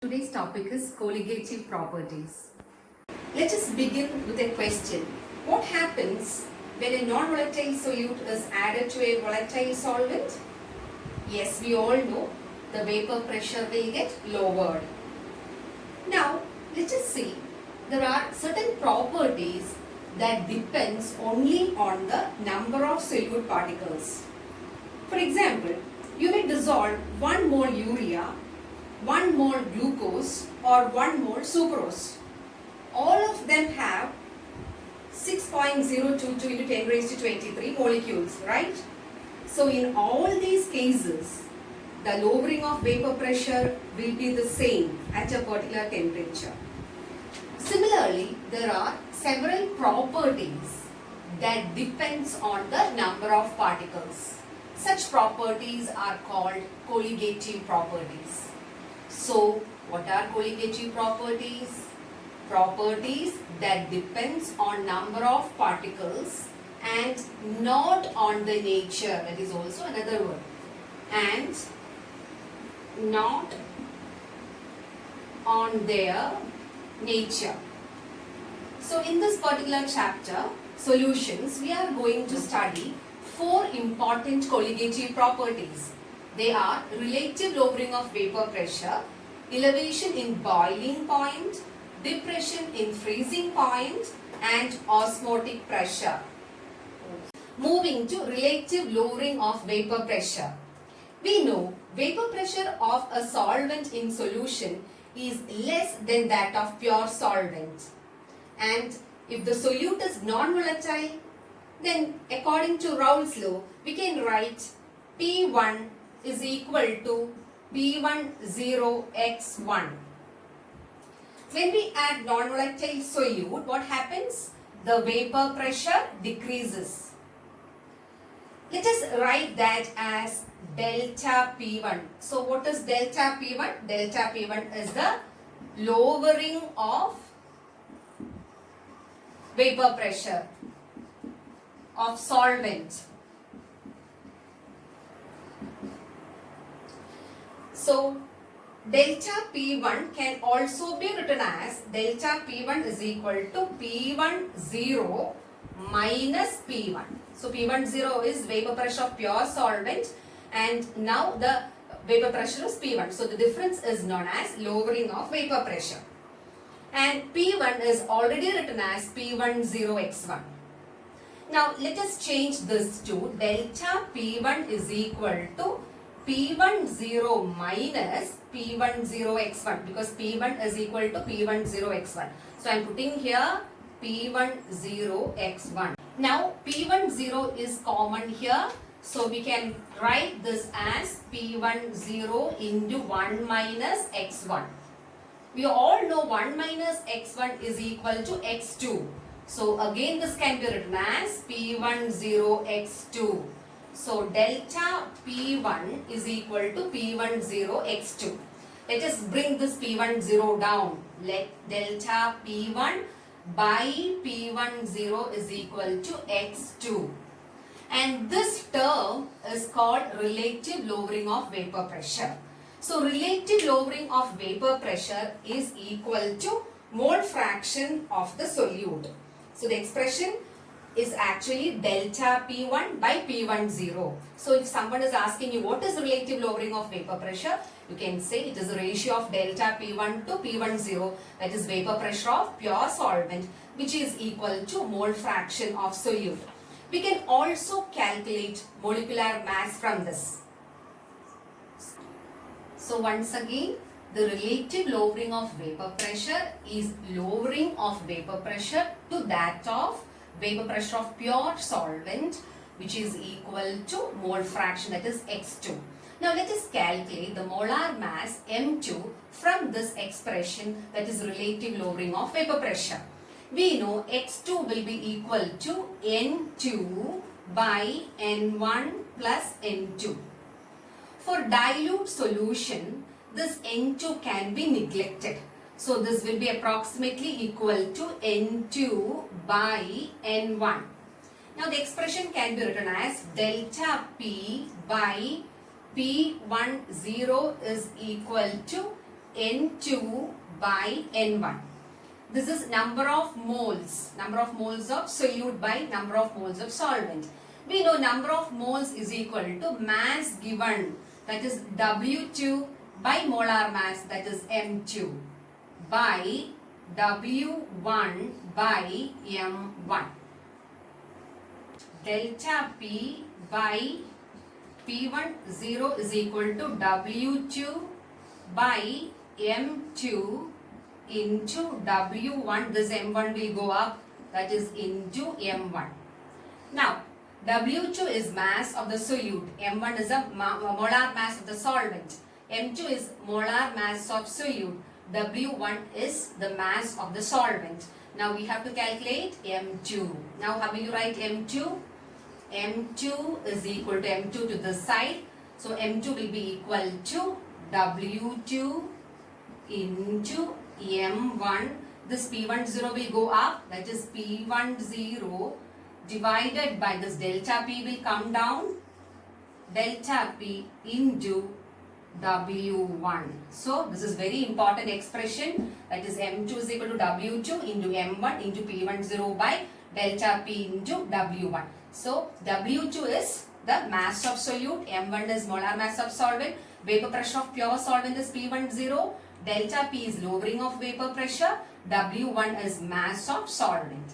Today's topic is colligative properties. Let us begin with a question. What happens when a non-volatile solute is added to a volatile solvent? Yes, we all know the vapor pressure will get lowered. Now, let us see. There are certain properties that depends only on the number of solute particles. For example, you may dissolve 1 mole urea, 1 mole glucose or 1 mole sucrose. All of them have 6.022 into 10 raised to 23 molecules, right? So in all these cases, the lowering of vapor pressure will be the same at a particular temperature. Similarly, there are several properties that depends on the number of particles. Such properties are called colligative properties. So, what are colligative properties? Properties that depends on number of particles and not on the nature. That is also another word. And not on their nature. So, in this particular chapter, solutions, we are going to study 4 important colligative properties. They are relative lowering of vapor pressure, elevation in boiling point, depression in freezing point, and osmotic pressure. Moving to relative lowering of vapor pressure. We know vapor pressure of a solvent in solution is less than that of pure solvent. And if the solute is non-volatile, then according to Raoult's law, we can write P1 is equal to P10X1. When we add non-volatile solute, what happens? The vapor pressure decreases. Let us write that as delta P1. So what is delta P1? Delta P1 is the lowering of vapor pressure of solvent. So, delta P1 can also be written as delta P1 is equal to P10 minus P1. So, P10 is vapor pressure of pure solvent and now the vapor pressure is P1. So, the difference is known as lowering of vapor pressure. And P1 is already written as P10X1. Now, let us change this to delta P1 is equal to P10 minus P10X1 because P1 is equal to P10X1. So, I am putting here P10X1. Now, P10 is common here. So, we can write this as P10 into 1 minus X1. We all know 1 minus X1 is equal to X2. So, again this can be written as P10X2. So, delta P1 is equal to P10X2. Let us bring this P10 down. Let delta P1 by P10 is equal to X2. And this term is called relative lowering of vapor pressure. So, relative lowering of vapor pressure is equal to mole fraction of the solute. So, the expression is actually delta P1 by P10. So, if someone is asking you what is relative lowering of vapor pressure, you can say it is a ratio of delta P1 to P10, that is vapor pressure of pure solvent, which is equal to mole fraction of solute. We can also calculate molecular mass from this. So, once again, the relative lowering of vapor pressure is lowering of vapor pressure to that of vapor pressure of pure solvent, which is equal to mole fraction, that is X2. Now, let us calculate the molar mass M2 from this expression, that is relative lowering of vapor pressure. We know X2 will be equal to N2 by N1 plus N2. For dilute solution, this N2 can be neglected. So, this will be approximately equal to N2 by N1. Now, the expression can be written as delta P by P10 is equal to N2 by N1. This is number of moles of solute by number of moles of solvent. We know number of moles is equal to mass given, that is W2 by molar mass, that is M2, by W1 by M1. Delta P by P10 is equal to W2 by M2 into W1. This M1 will go up, that is into M1. Now, W2 is mass of the solute, M1 is a molar mass of the solvent, M2 is molar mass of solute, W1 is the mass of the solvent. Now we have to calculate M2. Now how will you write M2? M2 is equal to M2 to this side. So M2 will be equal to W2 into M1. This P10 will go up, that is P10 divided by this delta P will come down, delta P into W1. So this is very important expression, that is M2 is equal to W2 into M1 into P10 by delta P into W1. So W2 is the mass of solute, M1 is molar mass of solvent, vapor pressure of pure solvent is P10, delta P is lowering of vapor pressure, W1 is mass of solvent.